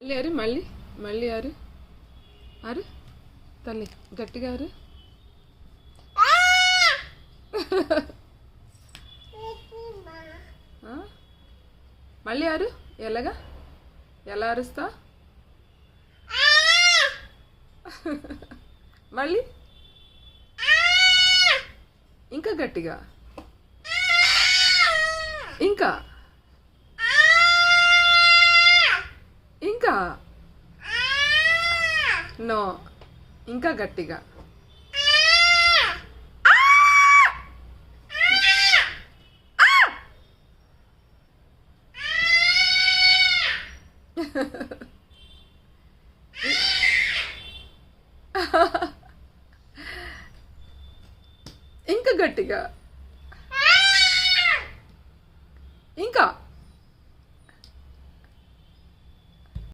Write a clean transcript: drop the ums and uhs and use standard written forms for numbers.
మళ్ళీ అరు, మళ్ళీ మళ్ళీ అరు అరు తల్లి గట్టిగా అరు. మళ్ళీ అరు. ఎలాగా? ఎలా అరుస్తా? మళ్ళీ ఇంకా గట్టిగా, ఇంకా ఇంకా నో, ఇంకా గట్టిగా. ఇంకా గట్టిగా.